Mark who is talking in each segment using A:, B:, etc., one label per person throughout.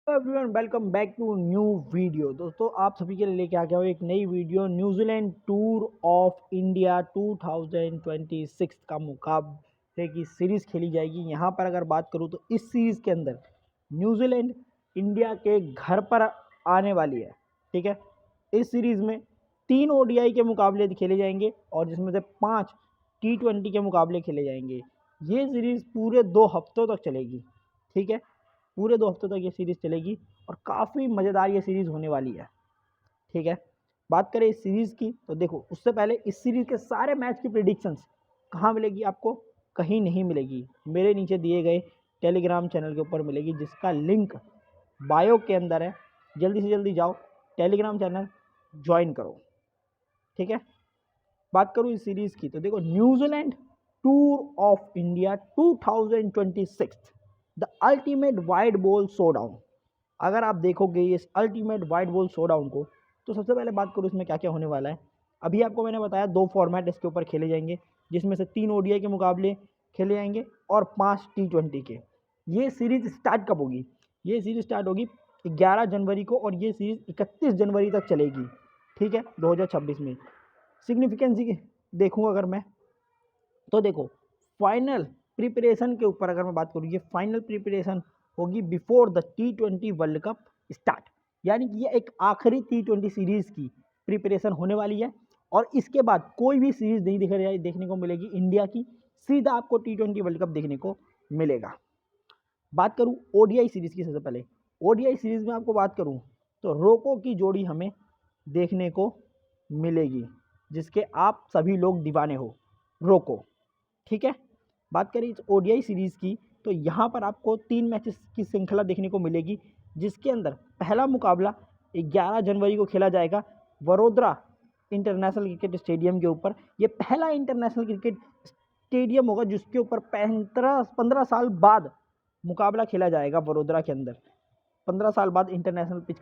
A: Everyone welcome back to new video. दोस्तों आप सभी के लिए लेके आ गया हूँ एक नई video. New Zealand tour of India 2026 का मुकाबले की सीरीज़ खेली जाएगी। यहाँ पर अगर बात करूँ तो इस सीरीज़ के अंदर न्यूजीलैंड इंडिया के घर पर आने वाली है। ठीक है, इस सीरीज़ में 3 ओडीआई के मुकाबले खेले जाएंगे और जिसमें से 5 T20 के मुकाबले खेले जाएंगे। ये सीरीज़ पूरे 2 हफ्तों तक चलेगी। ठीक है, पूरे 2 हफ्तों तक ये सीरीज़ चलेगी और काफ़ी मज़ेदार ये सीरीज़ होने वाली है। ठीक है, बात करें इस सीरीज़ की तो देखो, उससे पहले इस सीरीज़ के सारे मैच की प्रिडिक्शंस कहाँ मिलेगी आपको? कहीं नहीं मिलेगी, मेरे नीचे दिए गए टेलीग्राम चैनल के ऊपर मिलेगी, जिसका लिंक बायो के अंदर है। जल्दी से जल्दी जाओ, टेलीग्राम चैनल ज्वाइन करो। ठीक है, बात करूँ इस सीरीज़ की तो देखो, New Zealand tour of India 2026 the ultimate wide ball showdown. अगर आप देखोगे इस अल्टीमेट वाइड बॉल शोडाउन को तो सबसे पहले बात करूँ इसमें क्या क्या होने वाला है। अभी आपको मैंने बताया 2 फॉर्मेट इसके ऊपर खेले जाएंगे, जिसमें से 3 ओडीआई के मुकाबले खेले जाएंगे और 5 T20 के। ये सीरीज स्टार्ट कब होगी? ये सीरीज स्टार्ट होगी 11 जनवरी को और ये सीरीज 31 जनवरी तक चलेगी। ठीक है, 2026 में। सिग्निफिकेंस देखूँगा अगर मैं तो देखो, फाइनल प्रिपरेशन के ऊपर अगर मैं बात करूँ, ये फाइनल प्रिपरेशन होगी before the T20 world cup start. यानी कि ये एक आखिरी T20 सीरीज़ की प्रिपरेशन होने वाली है और इसके बाद कोई भी सीरीज़ नहीं देखने को मिलेगी इंडिया की, सीधा आपको T20 वर्ल्ड कप देखने को मिलेगा। बात करूँ ओडीआई सीरीज़ की, सबसे पहले ओडीआई सीरीज़ में आपको बात करूँ तो रोको की जोड़ी हमें देखने को मिलेगी, जिसके आप सभी लोग दीवाने हो, रोको। ठीक है, बात करें इस ओडीआई सीरीज़ की तो यहाँ पर आपको 3 मैचेस की श्रृंखला देखने को मिलेगी, जिसके अंदर पहला मुकाबला 11 जनवरी को खेला जाएगा वडोदरा इंटरनेशनल क्रिकेट स्टेडियम के ऊपर। ये पहला इंटरनेशनल क्रिकेट स्टेडियम होगा जिसके ऊपर 15 साल बाद मुकाबला खेला जाएगा वडोदरा के अंदर। 15 साल बाद इंटरनेशनल पिच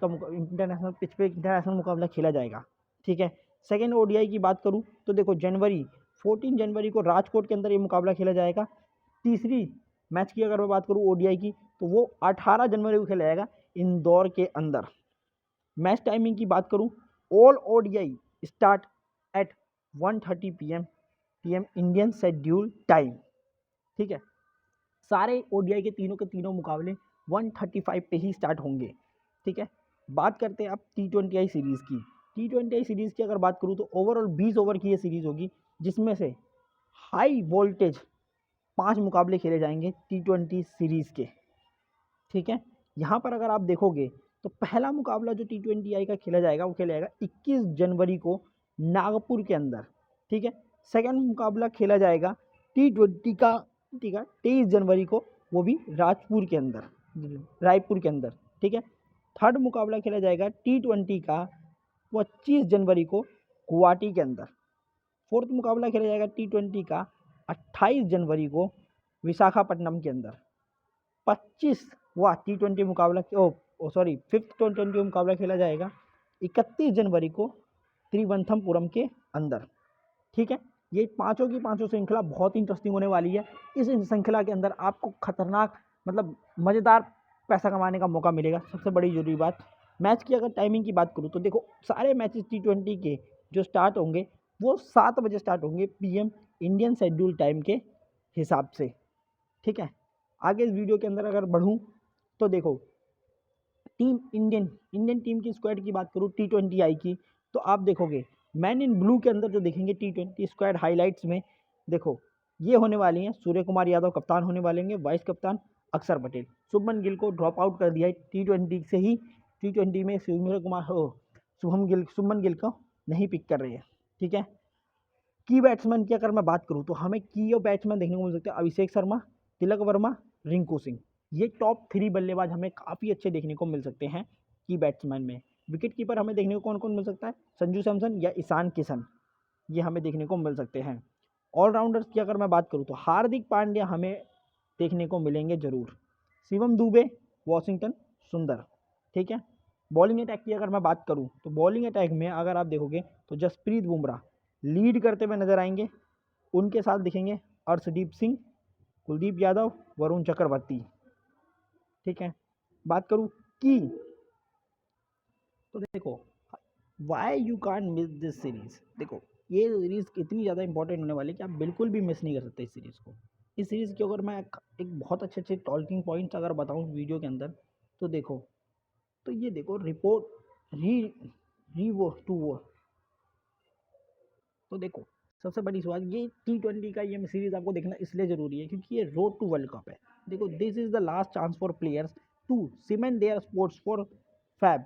A: पे इंटरनेशनल मुकाबला खेला जाएगा। ठीक है, सेकेंड ओडीआई की बात करूँ तो देखो, 14 जनवरी को राजकोट के अंदर ये मुकाबला खेला जाएगा। तीसरी मैच की अगर मैं बात करूँ ओडीआई की तो वो 18 जनवरी को खेला जाएगा इंदौर के अंदर। मैच टाइमिंग की बात करूँ, all ODI start at 1:30 PM Indian schedule time. ठीक है, सारे ओडीआई के तीनों मुकाबले 1:35 पे ही स्टार्ट होंगे। ठीक है, बात करते हैं अब T20I सीरीज़ की। T20I सीरीज़ की अगर बात करूँ तो ओवरऑल 20 ओवर की ये सीरीज़ होगी, जिसमें से हाई वोल्टेज 5 मुकाबले खेले जाएंगे T20 सीरीज़ के। ठीक है, यहाँ पर अगर आप देखोगे तो पहला मुकाबला जो T20I का खेला जाएगा वो खेला जाएगा 21 जनवरी को नागपुर के अंदर। ठीक है, सेकंड मुकाबला खेला जाएगा T20 का, ठीक है, 23 जनवरी को, वो भी रायपुर के अंदर। ठीक है, थर्ड मुकाबला खेला जाएगा T20 का 25 जनवरी को गुवाहाटी के अंदर। फोर्थ मुकाबला खेला जाएगा T20 का 28 जनवरी को विशाखापट्टनम के अंदर। 25वां T20 मुकाबला फिफ्थ T20 मुकाबला खेला जाएगा 31 जनवरी को त्रिवंथमपुरम के अंदर। ठीक है, ये पांचों की पांचों श्रृंखला बहुत इंटरेस्टिंग होने वाली है। इस श्रृंखला के अंदर आपको खतरनाक, मतलब मज़ेदार पैसा कमाने का मौका मिलेगा। सबसे बड़ी जरूरी बात, मैच की अगर टाइमिंग की बात करूँ तो देखो, सारे मैचेस T20 के जो स्टार्ट होंगे वो 7 बजे स्टार्ट होंगे PM इंडियन शेड्यूल टाइम के हिसाब से। ठीक है, आगे इस वीडियो के अंदर अगर बढ़ूँ तो देखो, इंडियन टीम की स्क्वाड की बात करूँ T20I की तो आप देखोगे मैन इन ब्लू के अंदर जो देखेंगे T20 स्क्वाड हाइलाइट्स में, देखो ये होने वाली हैं। सूर्य कुमार यादव कप्तान होने वाले हैं, वाइस कप्तान अक्षर पटेल। शुभमन गिल को ड्रॉप आउट कर दिया है T20 से ही, T20 में शुभमन गिल को नहीं पिक कर रही है। ठीक है, की बैट्समैन की अगर मैं बात करूँ तो हमें की बैट्समैन देखने को मिल सकते हैं अभिषेक शर्मा, तिलक वर्मा, रिंकू सिंह। ये टॉप 3 बल्लेबाज हमें काफ़ी अच्छे देखने को मिल सकते हैं की बैट्समैन में। विकेट कीपर हमें देखने को कौन कौन मिल सकता है? संजू सैमसन या ईशान किशन, ये हमें देखने को मिल सकते हैं। ऑलराउंडर्स की अगर मैं बात करूँ तो हार्दिक पांड्या हमें देखने को मिलेंगे जरूर, शिवम दुबे, वॉशिंगटन सुंदर। ठीक है, बॉलिंग अटैक की अगर मैं बात करूँ तो बॉलिंग अटैक में अगर आप देखोगे तो जसप्रीत बुमराह लीड करते हुए नजर आएंगे। उनके साथ दिखेंगे अर्शदीप सिंह, कुलदीप यादव, वरुण चक्रवर्ती। ठीक है, बात करूँ कि तो देखो, why you can't miss this series. देखो ये सीरीज इतनी ज़्यादा इंपॉर्टेंट होने वाली है कि आप बिल्कुल भी मिस नहीं कर सकते इस सीरीज़ को। इस सीरीज़ की अगर मैं एक बहुत अच्छे अच्छे टॉकिंग पॉइंट्स अगर बताऊँ वीडियो के अंदर, तो देखो, तो ये देखो रिपोर्ट री री वो टू वो। तो देखो सबसे बड़ी बात, ये T20 का ये सीरीज आपको देखना इसलिए जरूरी है क्योंकि ये रोड टू वर्ल्ड कप है। देखो this is the last chance for players to cement their spots for fab,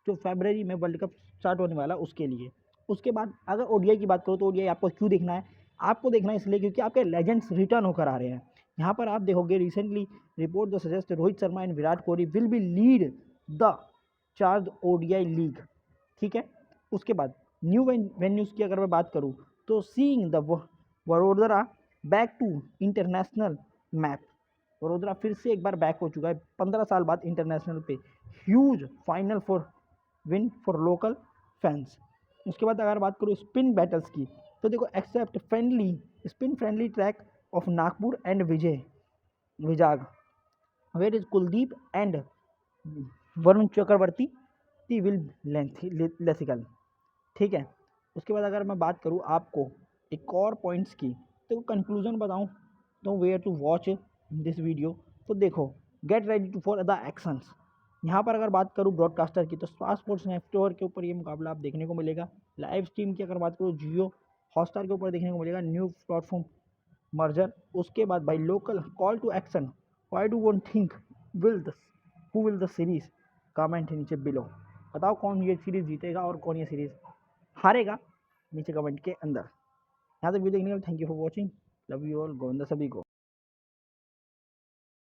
A: जो फरवरी में वर्ल्ड कप स्टार्ट होने वाला उसके लिए। उसके बाद अगर ओडीआई की बात करो तो ओडीआई आपको क्यों देखना है? आपको देखना है इसलिए क्योंकि आपके लेजेंड्स रिटर्न होकर आ रहे हैं। यहाँ पर आप देखोगे रिसेंटली रिपोर्ट जो suggest Rohit Sharma and Virat Kohli will be lead the charge ODI league. ठीक है, उसके बाद न्यू वेन्यूज़ की अगर मैं बात करूँ तो seeing the Vadodara back to international map. Vadodara फिर से एक बार बैक हो चुका है 15 साल बाद इंटरनेशनल पे। Huge final for win for local fans. उसके बाद अगर बात करूँ स्पिन बैटल्स की, तो देखो except friendly spin friendly track of Nagpur and Vizag, where is Kuldeep and Varun Chakravarthy the will लेसिकल। ठीक है, उसके बाद अगर मैं बात करूँ आपको एक और पॉइंट्स की, तो कंक्लूजन बताऊँ तो where to watch this video. तो देखो get ready to for the actions. यहाँ पर अगर बात करूँ ब्रॉडकास्टर की, तो स्टार स्पोर्ट्स नेटवर्क के ऊपर ये मुकाबला आप देखने को मिलेगा। लाइव स्ट्रीम की अगर बात करूँ जियो हॉटस्टार के ऊपर देखने को मिलेगा, न्यू प्लेटफॉर्म मर्जर। उसके बाद भाई local call to action, why do one think will the who will the series, comment नीचे बिलो। बताओ कौन ये सीरीज जीतेगा और कौन ये सीरीज हारेगा, नीचे कमेंट के अंदर। यहाँ तक वीडियो देखने के लिए thank you for watching, love you all, Govinda सभी को।